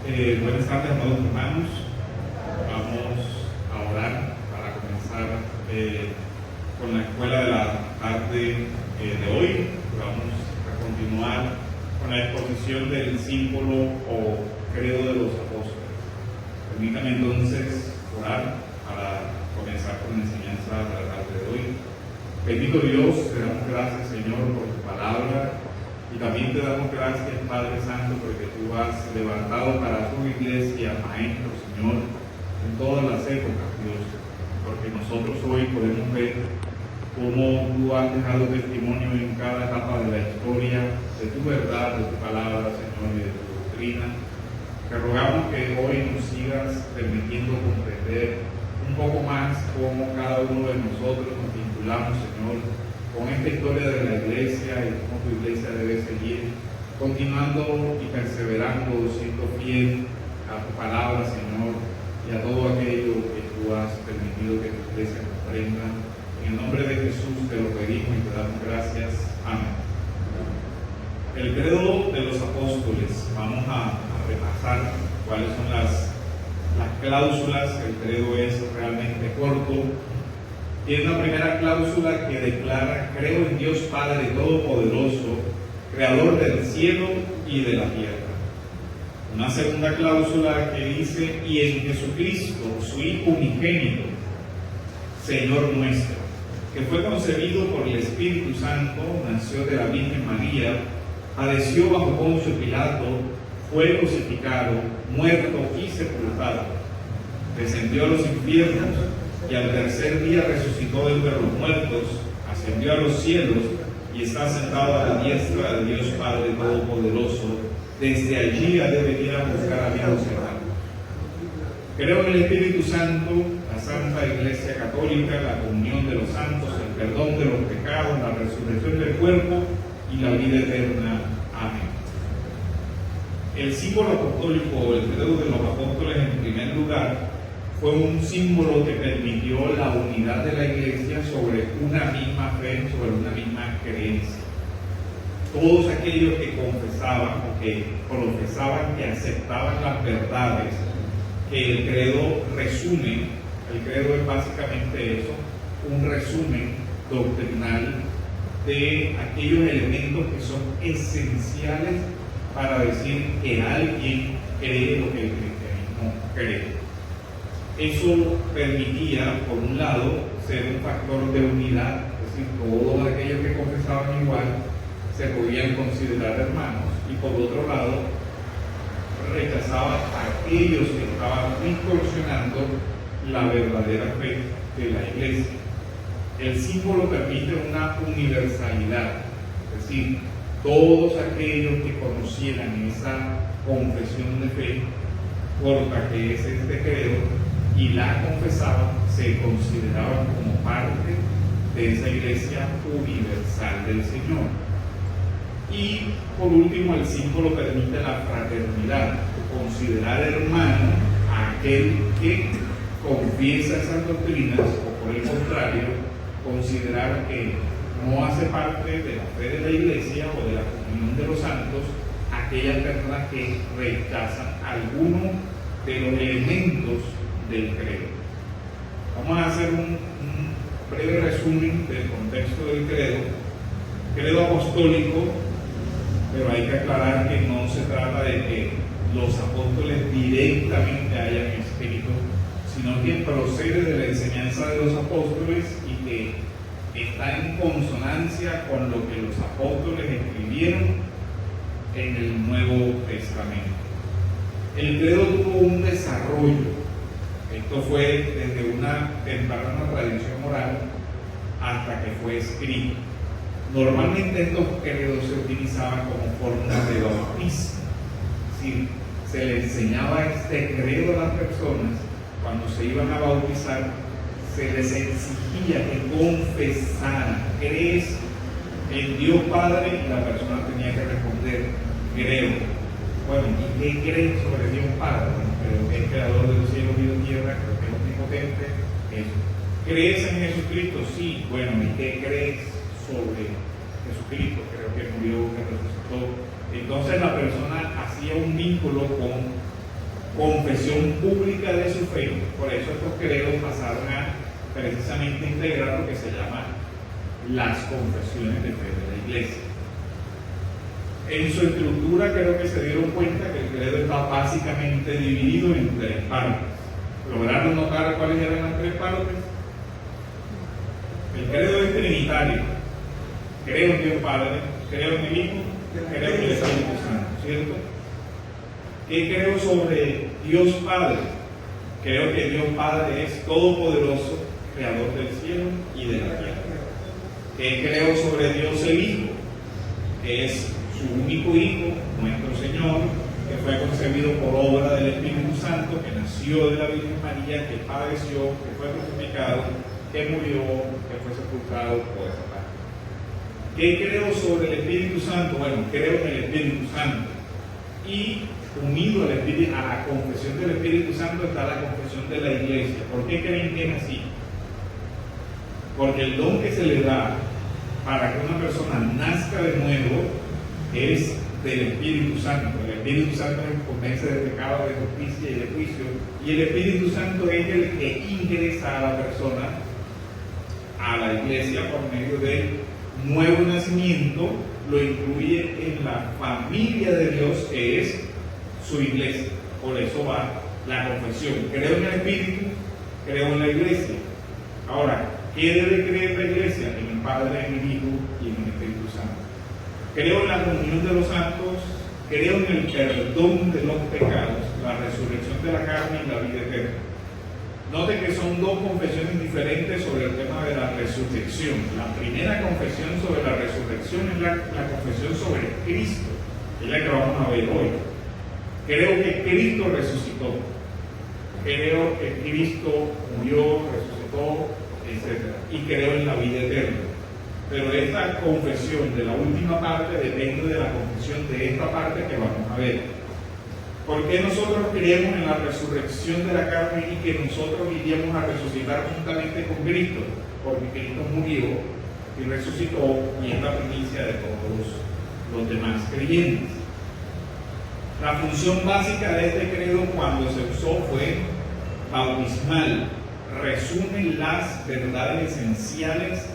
Buenas tardes, amados hermanos. Vamos a orar para comenzar con la escuela de la tarde de hoy. Vamos a continuar con la exposición del símbolo o credo de los apóstoles. Permítame entonces orar para comenzar con la enseñanza de la tarde de hoy. Bendito Dios, te damos gracias, Señor, por tu palabra. Y también te damos gracias, Padre Santo, porque tú has levantado para tu iglesia maestros, Señor, en todas las épocas, Dios. Porque nosotros hoy podemos ver cómo tú has dejado testimonio en cada etapa de la historia de tu verdad, de tu palabra, Señor, y de tu doctrina. Te rogamos que hoy nos sigas permitiendo comprender un poco más cómo cada uno de nosotros nos vinculamos, Señor, con esta historia de la iglesia y cómo tu iglesia debe seguir continuando y perseverando, siendo fiel a tu palabra, Señor, y a todo aquello que tú has permitido que tu iglesia comprenda. En el nombre de Jesús te lo pedimos y te damos gracias. Amén. El credo de los apóstoles. Vamos a repasar cuáles son las cláusulas. El credo es realmente corto. Tiene una primera cláusula que declara: creo en Dios Padre Todopoderoso, Creador del cielo y de la tierra. Una segunda cláusula que dice: y en Jesucristo, su Hijo unigénito, Señor nuestro, que fue concebido por el Espíritu Santo, nació de la Virgen María, padeció bajo Poncio Pilato, fue crucificado, muerto y sepultado, descendió a los infiernos, y al tercer día resucitó entre los muertos, ascendió a los cielos y está sentado a la diestra de Dios Padre Todopoderoso. Desde allí ha de venir a buscar a Dios hermanos. Creo en el Espíritu Santo, la Santa Iglesia Católica, la comunión de los santos, el perdón de los pecados, la resurrección del cuerpo y la vida eterna. Amén. El símbolo apostólico, el credo de los apóstoles, en primer lugar, fue un símbolo que permitió la unidad de la iglesia sobre una misma fe, sobre una misma creencia. Todos aquellos que confesaban o que profesaban que aceptaban las verdades que el credo resume, el credo es básicamente eso, un resumen doctrinal de aquellos elementos que son esenciales para decir que alguien cree lo que el cristianismo cree. Eso permitía, por un lado, ser un factor de unidad, es decir, todos aquellos que confesaban igual se podían considerar hermanos, y por otro lado, rechazaba a aquellos que estaban distorsionando la verdadera fe de la iglesia. El símbolo permite una universalidad, es decir, todos aquellos que conocieran esa confesión de fe corta que es este credo y la confesaban, se consideraban como parte de esa iglesia universal del Señor. Y por último, el símbolo permite la fraternidad, considerar hermano a aquel que confiesa esas doctrinas, o por el contrario, considerar que no hace parte de la fe de la iglesia o de la comunión de los santos, aquellas personas que rechazan alguno de los elementos del credo. Vamos a hacer un breve resumen del contexto del credo. Credo apostólico, pero hay que aclarar que no se trata de que los apóstoles directamente hayan escrito, sino que procede de la enseñanza de los apóstoles y que está en consonancia con lo que los apóstoles escribieron en el Nuevo Testamento. El credo tuvo un desarrollo. Esto fue desde una temprana tradición oral hasta que fue escrito. Normalmente estos credos se utilizaban como forma de bautismo. Es decir, se le enseñaba este credo a las personas cuando se iban a bautizar, se les exigía que confesaran: ¿crees en Dios Padre? Y la persona tenía que responder: creo. Bueno, ¿y qué crees sobre Dios Padre? Creo que es creador de los cielos y de la tierra, creo que es omnipotente. Eso. ¿Crees en Jesucristo? Sí. Bueno, ¿y qué crees sobre Jesucristo? Creo que murió, que resucitó. Entonces la persona hacía un vínculo con confesión pública de su fe. Por eso estos credos pasaron a precisamente integrar lo que se llama las confesiones de fe de la Iglesia. En su estructura creo que se dieron cuenta que el credo está básicamente dividido en 3 partes. ¿Lograron notar cuáles eran las 3 partes? El credo es trinitario. Creo en Dios Padre, creo en el Hijo, creo en el Espíritu Santo, ¿cierto? ¿Qué creo sobre Dios Padre? Creo que Dios Padre es todopoderoso, creador del cielo y de la tierra. ¿Qué creo sobre Dios el Hijo? Que es su único Hijo, nuestro Señor, que fue concebido por obra del Espíritu Santo, que nació de la Virgen María, que padeció, que fue crucificado, que murió, que fue sepultado, por esa parte. ¿Qué creo sobre el Espíritu Santo? Bueno, creo en el Espíritu Santo. Y unido a la confesión del Espíritu Santo está la confesión de la Iglesia. ¿Por qué creen que es así? Porque el don que se le da para que una persona nazca de nuevo es del Espíritu Santo. El Espíritu Santo nos convence de pecado, de justicia y de juicio. Y el Espíritu Santo es el que ingresa a la persona, a la Iglesia, por medio del nuevo nacimiento, lo incluye en la familia de Dios, que es su Iglesia. Por eso va la confesión. Creo en el Espíritu, creo en la Iglesia. Ahora, ¿qué debe creer la Iglesia? En el Padre, en el Hijo y en el Espíritu Santo. Creo en la comunión de los santos, creo en el perdón de los pecados, la resurrección de la carne y la vida eterna. Note que son 2 confesiones diferentes sobre el tema de la resurrección. La primera confesión sobre la resurrección es la confesión sobre Cristo, es la que vamos a ver hoy. Creo que Cristo resucitó, creo que Cristo murió, resucitó, etc. Y creo en la vida eterna. Pero esta confesión de la última parte depende de la confesión de esta parte que vamos a ver. ¿Por qué nosotros creemos en la resurrección de la carne y que nosotros iríamos a resucitar juntamente con Cristo? Porque Cristo murió y resucitó y es la primicia de todos los demás creyentes. La función básica de este credo cuando se usó fue bautismal. Resume las verdades esenciales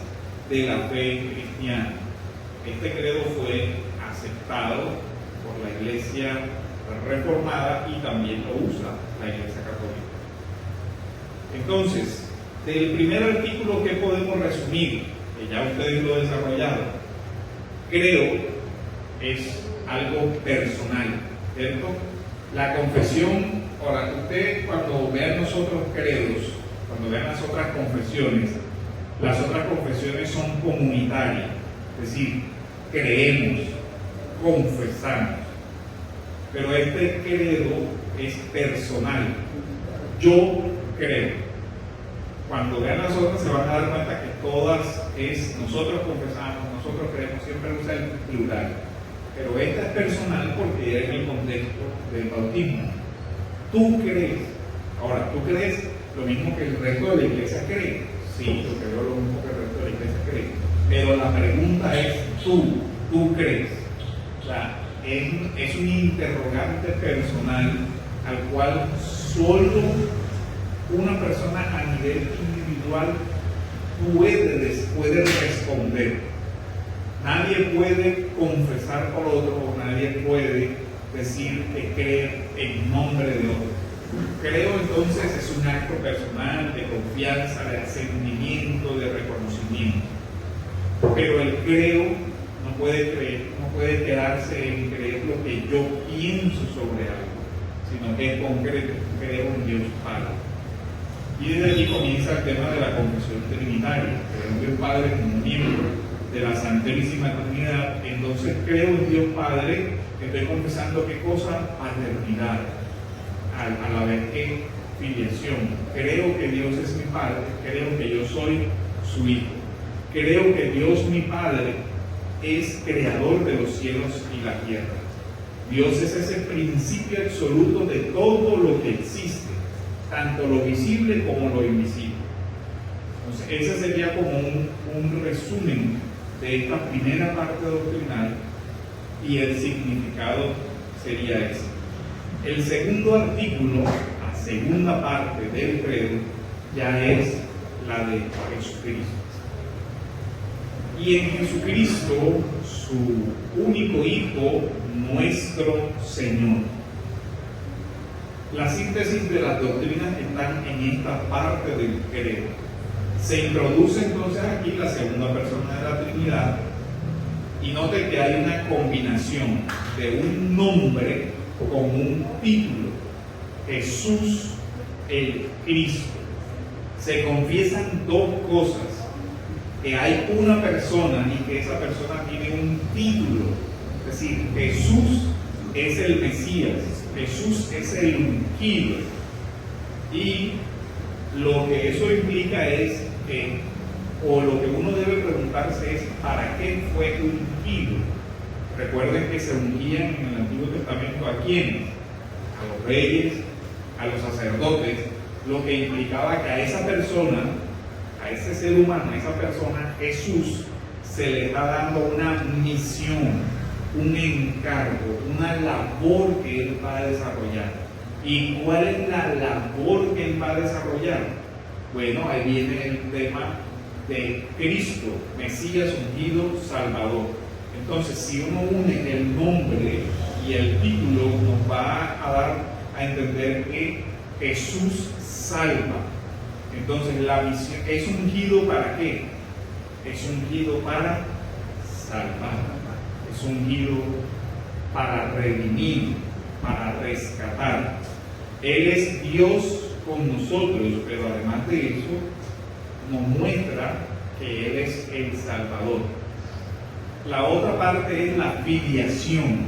de la fe cristiana. Este credo fue aceptado por la Iglesia reformada y también lo usa la Iglesia católica. Entonces, del primer artículo, ¿qué podemos resumir? Que ya ustedes lo desarrollaron. Creo es algo personal, ¿cierto? La confesión, ahora, ustedes cuando vean los otros credos, cuando vean las otras confesiones son comunitarias, es decir, creemos, confesamos. Pero este credo es personal. Yo creo. Cuando vean las otras se van a dar cuenta que todas es nosotros confesamos, nosotros creemos, siempre usa el plural. Pero esta es personal porque es en el contexto del bautismo. Tú crees. Ahora, ¿tú crees lo mismo que el resto de la iglesia cree? Sí, yo creo lo mismo que el resto de la iglesia cree. Pero la pregunta es, ¿tú crees? O sea, es un interrogante personal al cual solo una persona a nivel individual puede responder. Nadie puede confesar por otro, o nadie puede decir que cree en nombre de otro. Creo entonces es un acto personal de confianza, de asentimiento, de reconocimiento. Pero el creo no puede quedarse en creer lo que yo pienso sobre algo, sino que es concreto, creo en Dios Padre. Y desde aquí comienza el tema de la confesión trinitaria. Creo en Dios Padre como miembro de la Santísima Trinidad. Entonces creo en Dios Padre, estoy confesando qué cosa, paternidad, a la vez que filiación. Creo que Dios es mi Padre, creo que yo soy su Hijo. Creo que Dios mi Padre es creador de los cielos y la tierra. Dios es ese principio absoluto de todo lo que existe, tanto lo visible como lo invisible. Entonces, ese sería como un resumen de esta primera parte doctrinal, y el significado sería ese. El segundo artículo, la segunda parte del credo, ya es la de Jesucristo. Y en Jesucristo, su único Hijo, nuestro Señor. La síntesis de las doctrinas están en esta parte del credo. Se introduce entonces aquí la segunda persona de la Trinidad y note que hay una combinación de un nombre con un título: Jesús el Cristo. Se confiesan dos cosas: que hay una persona y que esa persona tiene un título. Es decir, Jesús es el Mesías, Jesús es el ungido. Y lo que eso implica es que, o lo que uno debe preguntarse es, ¿para qué fue ungido? Recuerden que se ungían en el Antiguo Testamento ¿a quiénes? A los reyes, a los sacerdotes, lo que implicaba que a esa persona, a ese ser humano, a esa persona, Jesús, se le está dando una misión, un encargo, una labor que él va a desarrollar. ¿Y cuál es la labor que él va a desarrollar? Bueno, ahí viene el tema de Cristo, Mesías, ungido, Salvador. Entonces, si uno une el nombre y el título, nos va a dar a entender que Jesús salva. Entonces, la misión es ungido ¿para qué? Es ungido para salvar, es ungido para redimir, para rescatar. Él es Dios con nosotros, pero además de eso, nos muestra que Él es el Salvador. La otra parte es la filiación.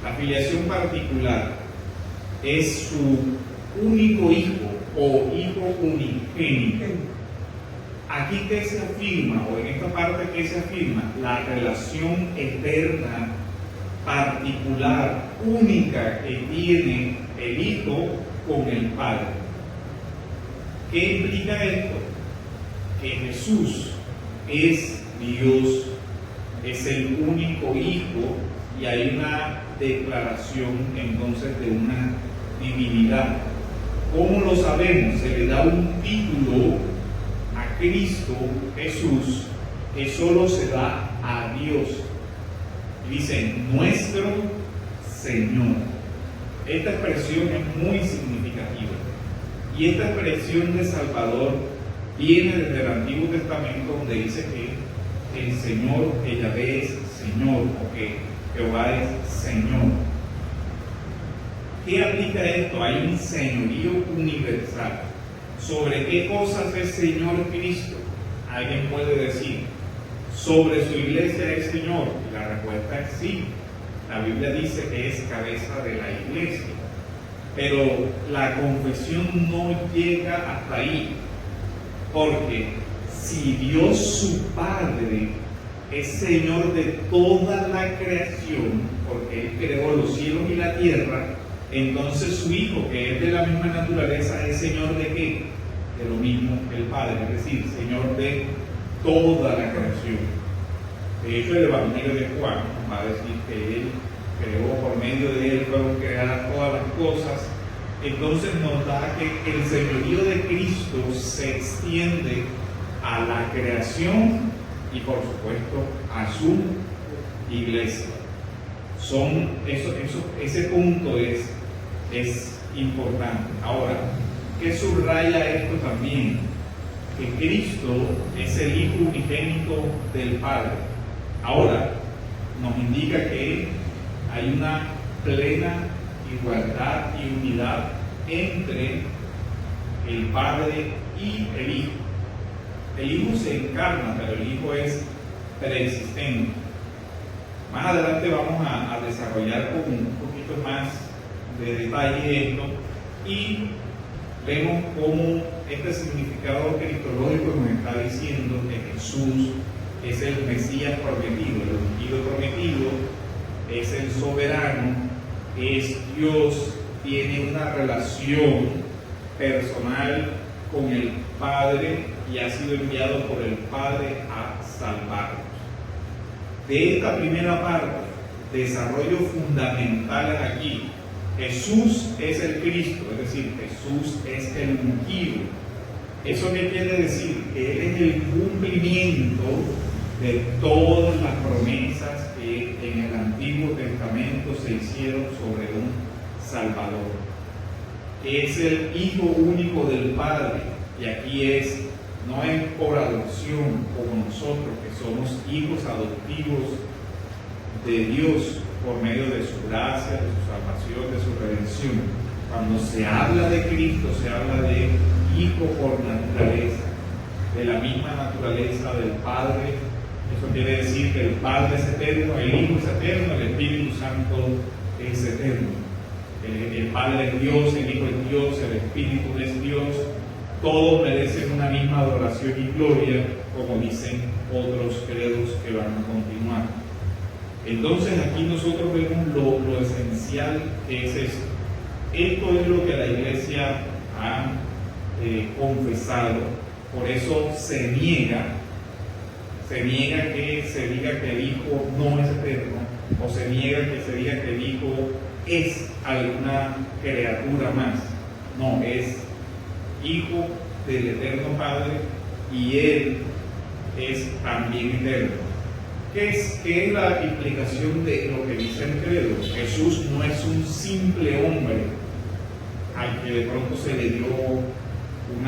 La filiación particular es su único hijo o hijo unigénito. Aquí que se afirma, o en esta parte que se afirma, la relación eterna, particular, única que tiene el Hijo con el Padre. ¿Qué implica esto? Que Jesús es Dios, es el único Hijo, y hay una declaración entonces de una divinidad. ¿Cómo lo sabemos? Se le da un título a Cristo Jesús que solo se da a Dios. Dice, nuestro Señor. Esta expresión es muy significativa. Y esta expresión de Salvador viene desde el Antiguo Testamento, donde dice que el Señor, que Yahvé es Señor, o que Jehová es Señor. ¿Qué aplica esto? Hay un señorío universal. ¿Sobre qué cosas es Señor Cristo? Alguien puede decir, ¿sobre su iglesia es Señor? Y la respuesta es sí. La Biblia dice que es cabeza de la iglesia. Pero la confesión no llega hasta ahí. Porque si Dios su Padre es Señor de toda la creación, porque Él creó los cielos y la tierra, entonces su Hijo, que es de la misma naturaleza, es Señor de ¿qué? De lo mismo que el Padre, es decir, Señor de toda la creación. De hecho, el Evangelio de Juan va a decir que Él creó, por medio de Él fueron creadas todas las cosas. Entonces nos da que el señorío de Cristo se extiende a la creación y por supuesto a su iglesia. Ese punto es importante. Ahora, ¿qué subraya esto también? Que Cristo es el Hijo unigénito del Padre. Ahora, nos indica que hay una plena igualdad y unidad entre el Padre y el Hijo. El Hijo se encarna, pero el Hijo es preexistente. Más adelante vamos a desarrollar con un poquito más de detalle esto y vemos cómo este significado cristológico nos está diciendo que Jesús es el Mesías prometido, el ungido prometido, es el soberano, es Dios, tiene una relación personal con el Padre y ha sido enviado por el Padre a salvarnos. De esta primera parte, desarrollo fundamental aquí, Jesús es el Cristo, es decir, Jesús es el ungido. ¿Eso qué quiere decir? Que Él es el cumplimiento de todas las promesas que en el Antiguo Testamento se hicieron sobre un Salvador. Es el Hijo único del Padre, y aquí no es por adopción como nosotros, que somos hijos adoptivos de Dios por medio de su gracia, de su salvación, de su redención. Cuando se habla de Cristo, se habla de Hijo por naturaleza, de la misma naturaleza del Padre. Eso quiere decir que el Padre es eterno, el Hijo es eterno, el Espíritu Santo es eterno. El Padre es Dios, el Hijo es Dios, el Espíritu es Dios. Todos merecen una misma adoración y gloria, como dicen otros credos que van a continuar. Entonces aquí nosotros vemos lo esencial que es esto. Esto es lo que la Iglesia ha confesado. Por eso se niega que se diga que el Hijo no es eterno, o se niega que se diga que el Hijo es alguna criatura más. No, es Hijo del eterno Padre, y Él es también eterno. ¿Qué es la implicación de lo que dice el credo? Jesús no es un simple hombre al que de pronto se le dio un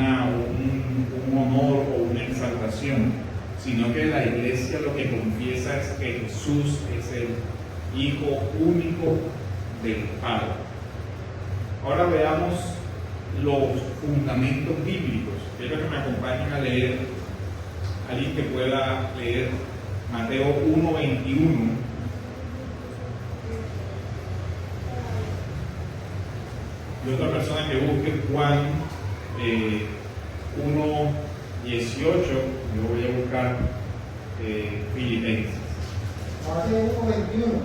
honor o una exaltación, sino que la Iglesia lo que confiesa es que Jesús es el Hijo único del Padre. Ahora veamos los fundamentos bíblicos. Quiero que me acompañen a leer, alguien que pueda leer Mateo 1:21. Y otra persona que busque Juan 1:18. Yo voy a buscar Filipenses. Mateo 1:21.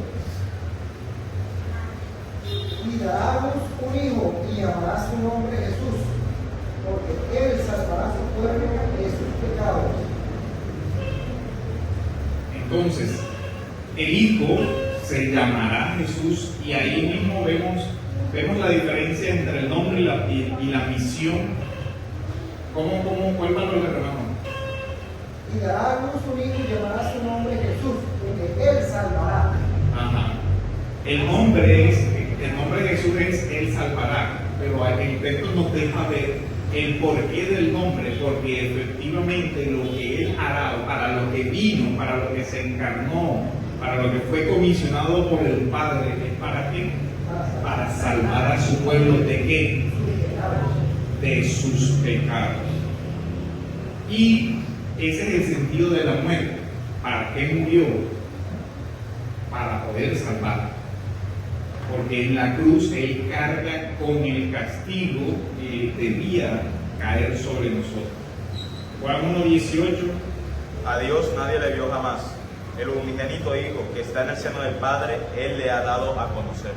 Y dará a luz un hijo y llamará su nombre Jesús, porque Él salvará a su pueblo de sus pecados. Entonces, el Hijo se llamará Jesús, y ahí mismo vemos la diferencia entre el nombre y la misión. ¿Cuál valor le remamos? Y dará a luz un hijo y llamará su nombre Jesús, porque Él salvará. Ajá. El nombre de Jesús es Él salvará, pero el texto nos deja ver el porqué del nombre, porque efectivamente lo que Él hará, para lo que vino, para lo que se encarnó, para lo que fue comisionado por el Padre, ¿es para qué? Para salvar a su pueblo ¿de qué? De sus pecados. Y ese es el sentido de la muerte. ¿Para qué murió? Para poder salvar. Porque en la cruz Él carga con el castigo que debía caer sobre nosotros. Juan 1:18. A Dios nadie le vio jamás. El unigénito Hijo que está en el seno del Padre, Él le ha dado a conocer.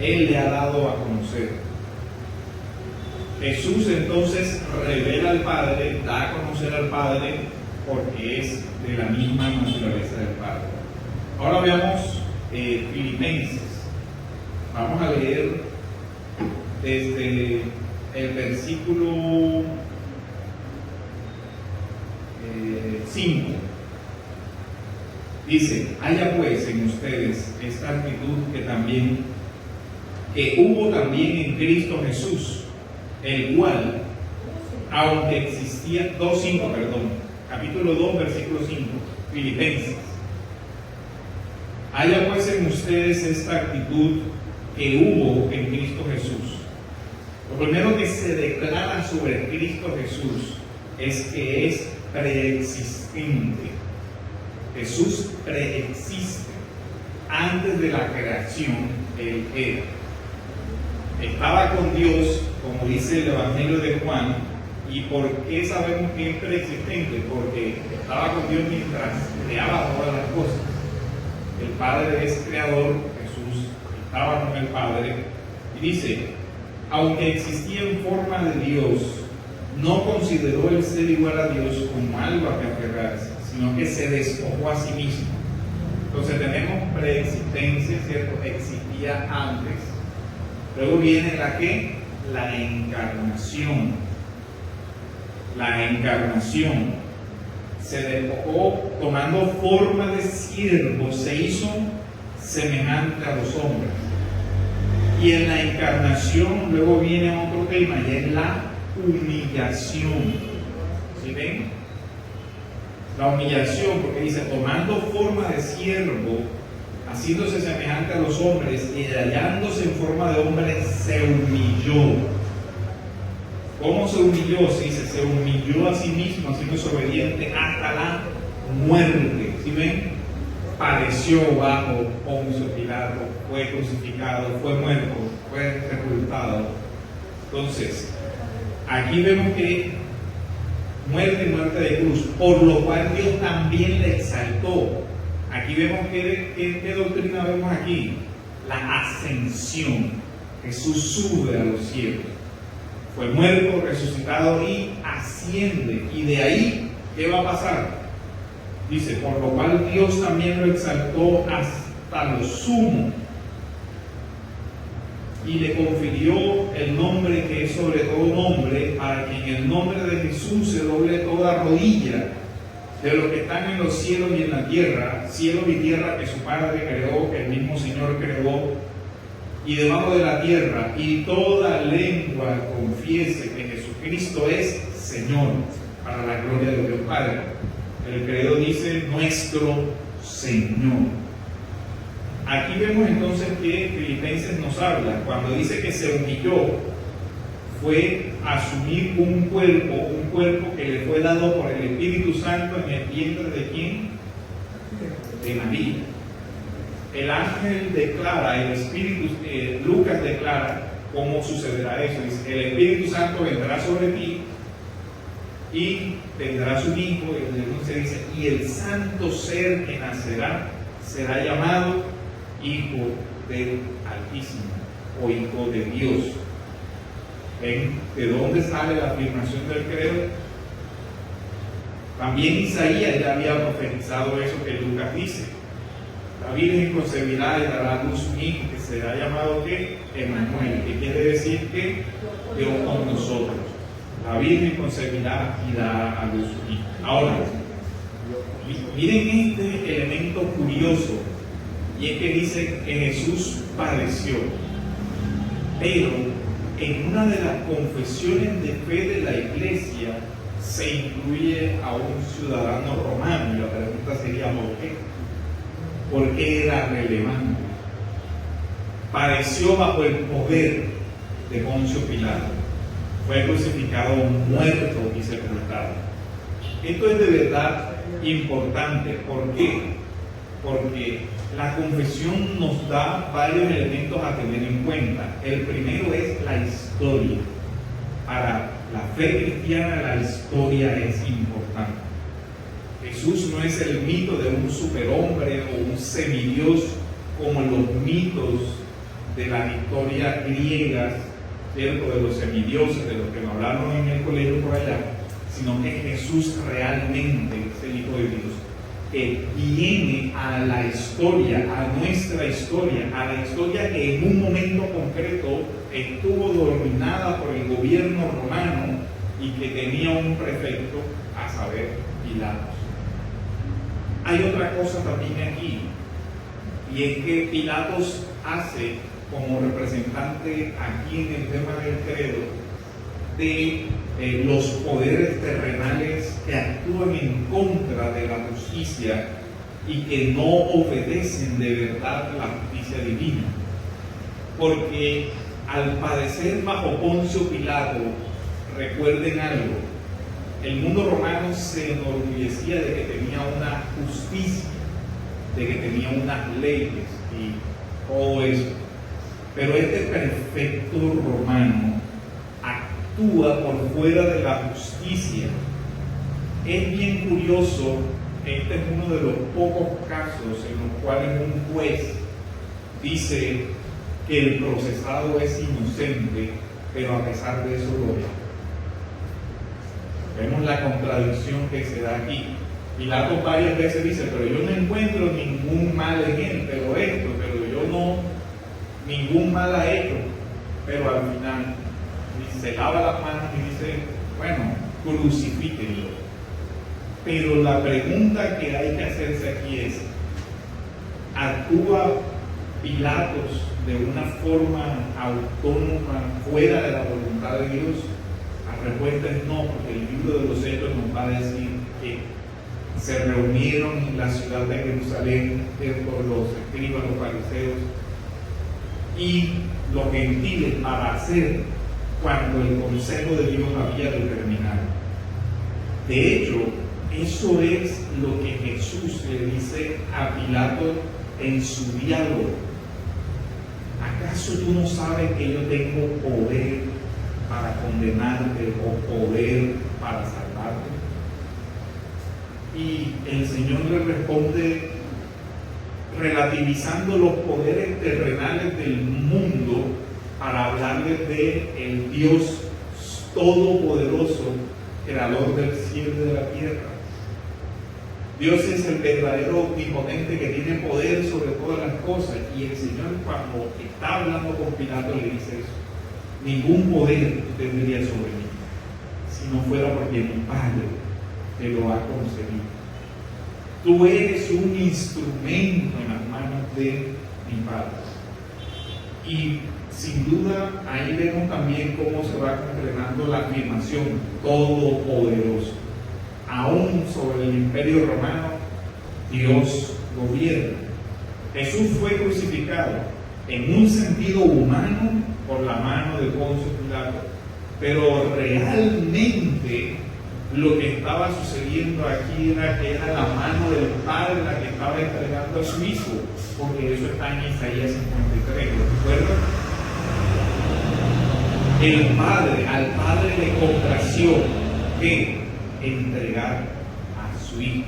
Él le ha dado a conocer. Jesús entonces revela al Padre, da a conocer al Padre, porque es de la misma naturaleza del Padre. Ahora veamos Filipenses. Vamos a leer desde el versículo 5. Dice: haya pues en ustedes esta actitud que hubo también en Cristo Jesús, el cual, aunque existía, capítulo 2, versículo 5, Filipenses. Haya pues en ustedes esta actitud que hubo en Cristo Jesús. Lo primero que se declara sobre Cristo Jesús es que es preexistente. Jesús preexiste. Antes de la creación, Él era. Estaba con Dios, como dice el Evangelio de Juan. ¿Y por qué sabemos que es preexistente? Porque estaba con Dios mientras creaba todas las cosas. El Padre es creador, Jesús estaba con el Padre, y dice: aunque existía en forma de Dios, no consideró el ser igual a Dios como algo a que aferrarse, sino que se despojó a sí mismo. Entonces tenemos preexistencia, ¿cierto? Existía antes, Luego viene la ¿qué? La encarnación. La encarnación. Se despojó tomando forma de siervo, se hizo semejante a los hombres. Y en la encarnación luego viene otro tema, y es la humillación. ¿Sí ven? La humillación, porque dice, tomando forma de siervo, haciéndose semejante a los hombres y hallándose en forma de hombre, se humilló. ¿Cómo se humilló? Se dice, se humilló a sí mismo, haciéndose obediente hasta la muerte. ¿Sí ven? Padeció bajo Poncio Pilato, fue crucificado, fue muerto, fue sepultado. Entonces, aquí vemos que muerte de cruz, por lo cual Dios también le exaltó. Aquí vemos ¿qué doctrina vemos aquí? La ascensión. Jesús sube a los cielos. Fue muerto, resucitado y asciende. Y de ahí, ¿qué va a pasar? Dice, por lo cual Dios también lo exaltó hasta lo sumo y le confirió el nombre que es sobre todo nombre, para que en el nombre de Jesús se doble toda rodilla de los que están en los cielos y en la tierra, cielo y tierra que su Padre creó, que el mismo Señor creó, y debajo de la tierra, y toda lengua confiese que Jesucristo es Señor, para la gloria de Dios Padre. El credo dice nuestro Señor. Aquí vemos entonces que Filipenses nos habla, cuando dice que se humilló, fue asumir un cuerpo que le fue dado por el Espíritu Santo en el vientre de ¿quién? De María. El ángel declara, el Espíritu, Lucas declara cómo sucederá eso. Dice, el Espíritu Santo vendrá sobre ti y tendrás un hijo, y entonces dice, y el santo ser que nacerá será llamado Hijo del Altísimo o Hijo de Dios. ¿Ven de dónde sale la afirmación del credo? También Isaías ya había profetizado eso que Lucas dice. La Virgen concebirá y dará a luz un hijo que será llamado ¿qué? Emmanuel, que quiere decir que Dios con nosotros. La Virgen concebirá y dará a luz un hijo. Ahora, miren este elemento curioso, y es que dice que Jesús padeció, pero en una de las confesiones de fe de la Iglesia se incluye a un ciudadano romano, y la pregunta sería ¿por qué? ¿Por qué era relevante? Padeció bajo el poder de Poncio Pilato, fue crucificado, muerto y sepultado. Esto es de verdad importante. ¿Por qué? Porque la confesión nos da varios elementos a tener en cuenta. El primero es la historia. Para la fe cristiana la historia es importante. Jesús no es el mito de un superhombre o un semidios como los mitos de las historias griegas, ¿cierto? De los semidioses, de los que nos hablaron en el colegio por allá, sino que Jesús realmente es el Hijo de Dios, que viene a la historia, a nuestra historia, a la historia que en un momento concreto estuvo dominada por el gobierno romano y que tenía un prefecto, a saber, Pilatos. Hay otra cosa también aquí, y es que Pilatos hace como representante aquí en el tema del credo de los poderes terrenales que actúan en contra de la justicia y que no obedecen de verdad la justicia divina. Porque al padecer bajo Poncio Pilato, recuerden algo, el mundo romano se enorgullecía de que tenía una justicia, de que tenía unas leyes y todo eso. Pero este prefecto romano actúa por fuera de la justicia. Es bien curioso, este es uno de los pocos casos en los cuales un juez dice que el procesado es inocente, pero a pesar de eso lo es. Vemos la contradicción que se da aquí. Pilato varias veces dice, pero yo no encuentro ningún mal en él, pero yo no, ningún mal ha hecho. pero al final se lava las manos y dice, bueno, crucifíquenlo. Pero la pregunta que hay que hacerse aquí es, ¿actúa Pilatos de una forma autónoma, fuera de la voluntad de Dios? La respuesta es no, porque el libro de los Hechos nos va a decir que se reunieron en la ciudad de Jerusalén por los escribas, los fariseos y los gentiles para hacer cuando el consejo de Dios había determinado. De hecho, eso es lo que Jesús le dice a Pilato en su diálogo. ¿Acaso tú no sabes que yo tengo poder para condenarte o poder para salvarte? Y el Señor le responde relativizando los poderes terrenales del mundo para hablarles de el Dios todopoderoso, creador del cielo y de la tierra. Dios es el verdadero omnipotente que tiene poder sobre todas las cosas, y el Señor, cuando está hablando con Pilato, le dice eso: ningún poder tendría sobre mí si no fuera porque mi Padre te lo ha concedido. Tú eres un instrumento en las manos de mi Padre. Y sin duda ahí vemos también cómo se va concretando la afirmación todopoderoso. Aún sobre el imperio romano, Dios gobierna. Jesús fue crucificado en un sentido humano por la mano de Poncio Pilato, pero realmente lo que estaba sucediendo aquí era que era la mano del Padre la que estaba entregando a su Hijo, porque eso está en Isaías 53, ¿lo recuerdan? Al Padre le complació que entregar a su Hijo.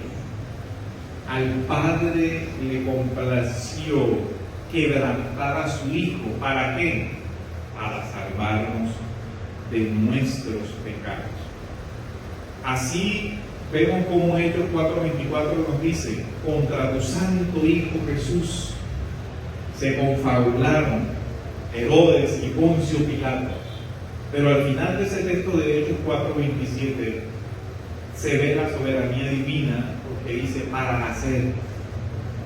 Al Padre le complació quebrantar a su Hijo. ¿Para qué? Para salvarnos de nuestros pecados. Así vemos como Hechos 4:24 nos dice: contra tu santo Hijo Jesús se confabularon Herodes y Poncio Pilato. Pero al final de ese texto de Hechos 4:27 se ve la soberanía divina, porque dice: para hacer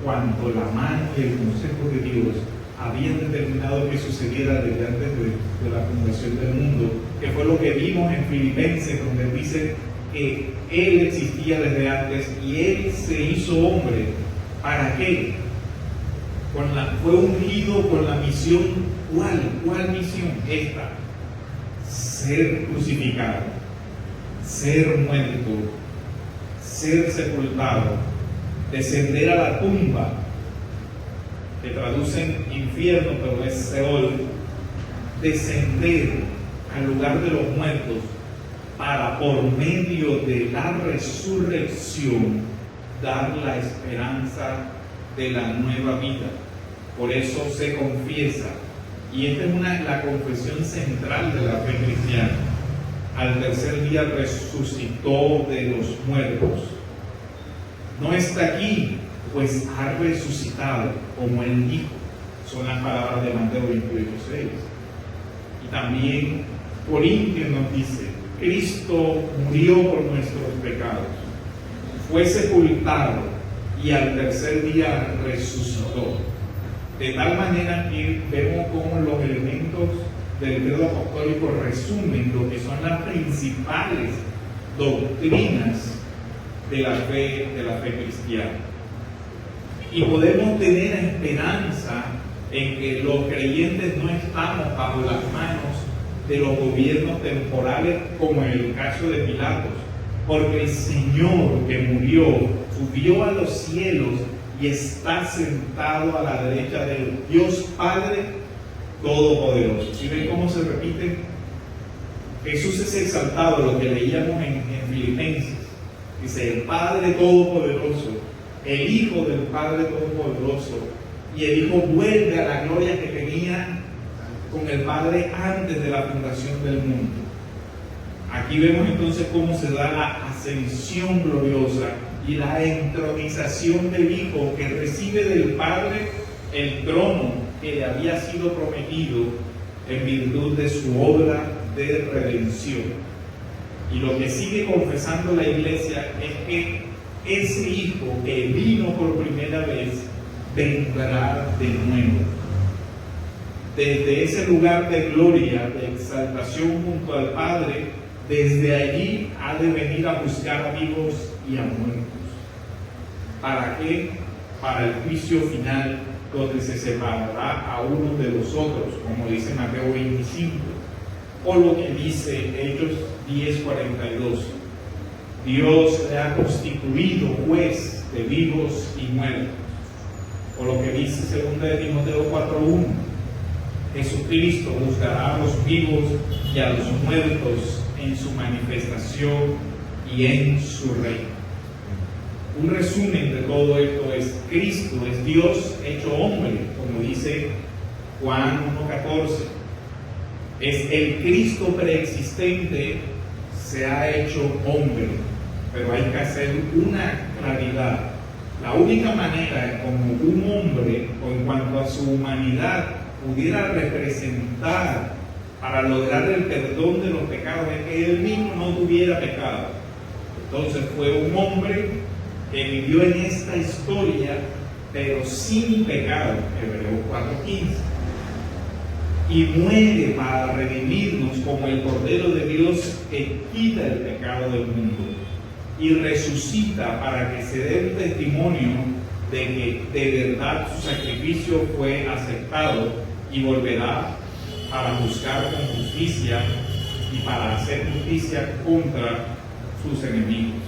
cuanto la mano y el consejo de Dios habían determinado que sucediera desde antes de la fundación del mundo, que fue lo que vimos en Filipenses, donde dice que Él existía desde antes y Él se hizo hombre. ¿Para qué? Fue ungido con la misión. ¿Cuál misión? Esta: ser crucificado, ser muerto, ser sepultado, descender a la tumba, que traducen infierno, pero es Seol, descender al lugar de los muertos para, por medio de la resurrección, dar la esperanza de la nueva vida. Por eso se confiesa, y esta es la confesión central de la fe cristiana: al tercer día resucitó de los muertos. No está aquí, pues ha resucitado, como Él dijo. Son las palabras de Mateo 28:6. Y también Corintios nos dice: Cristo murió por nuestros pecados, fue sepultado y al tercer día resucitó. De tal manera que vemos cómo los elementos del credo apostólico resumen lo que son las principales doctrinas de la fe cristiana. Y podemos tener esperanza en que los creyentes no estamos bajo las manos de los gobiernos temporales, como en el caso de Pilatos, porque el Señor que murió subió a los cielos y está sentado a la derecha del Dios Padre Todopoderoso. ¿Sí ven cómo se repite? Jesús es exaltado, lo que leíamos en Filipenses. Dice: el Padre Todopoderoso, el Hijo del Padre Todopoderoso, y el Hijo vuelve a la gloria que tenía con el Padre antes de la fundación del mundo. Aquí vemos entonces cómo se da la ascensión gloriosa y la entronización del Hijo, que recibe del Padre el trono que le había sido prometido en virtud de su obra de redención. Y lo que sigue confesando la iglesia es que ese Hijo que vino por primera vez vendrá de nuevo. Desde ese lugar de gloria, de exaltación junto al Padre, desde allí ha de venir a buscar a vivos y a muertos. ¿Para qué? Para el juicio final, donde se separará a uno de los otros, como dice Mateo 25, o lo que dice Hechos 10:42. Dios le ha constituido juez de vivos y muertos. O lo que dice 2 de Timoteo 4:1. Jesucristo juzgará a los vivos y a los muertos en su manifestación y en su reino. Un resumen de todo esto es: Cristo es Dios hecho hombre, como dice Juan 1:14. Es el Cristo preexistente, se ha hecho hombre. Pero hay que hacer una claridad. La única manera como un hombre, o en cuanto a su humanidad, pudiera representar para lograr el perdón de los pecados es que él mismo no tuviera pecado. Entonces fue un hombre que vivió en esta historia, pero sin pecado, Hebreos 4:15, y muere para redimirnos como el Cordero de Dios que quita el pecado del mundo, y resucita para que se dé un testimonio de que de verdad su sacrificio fue aceptado, y volverá para juzgar con justicia y para hacer justicia contra sus enemigos.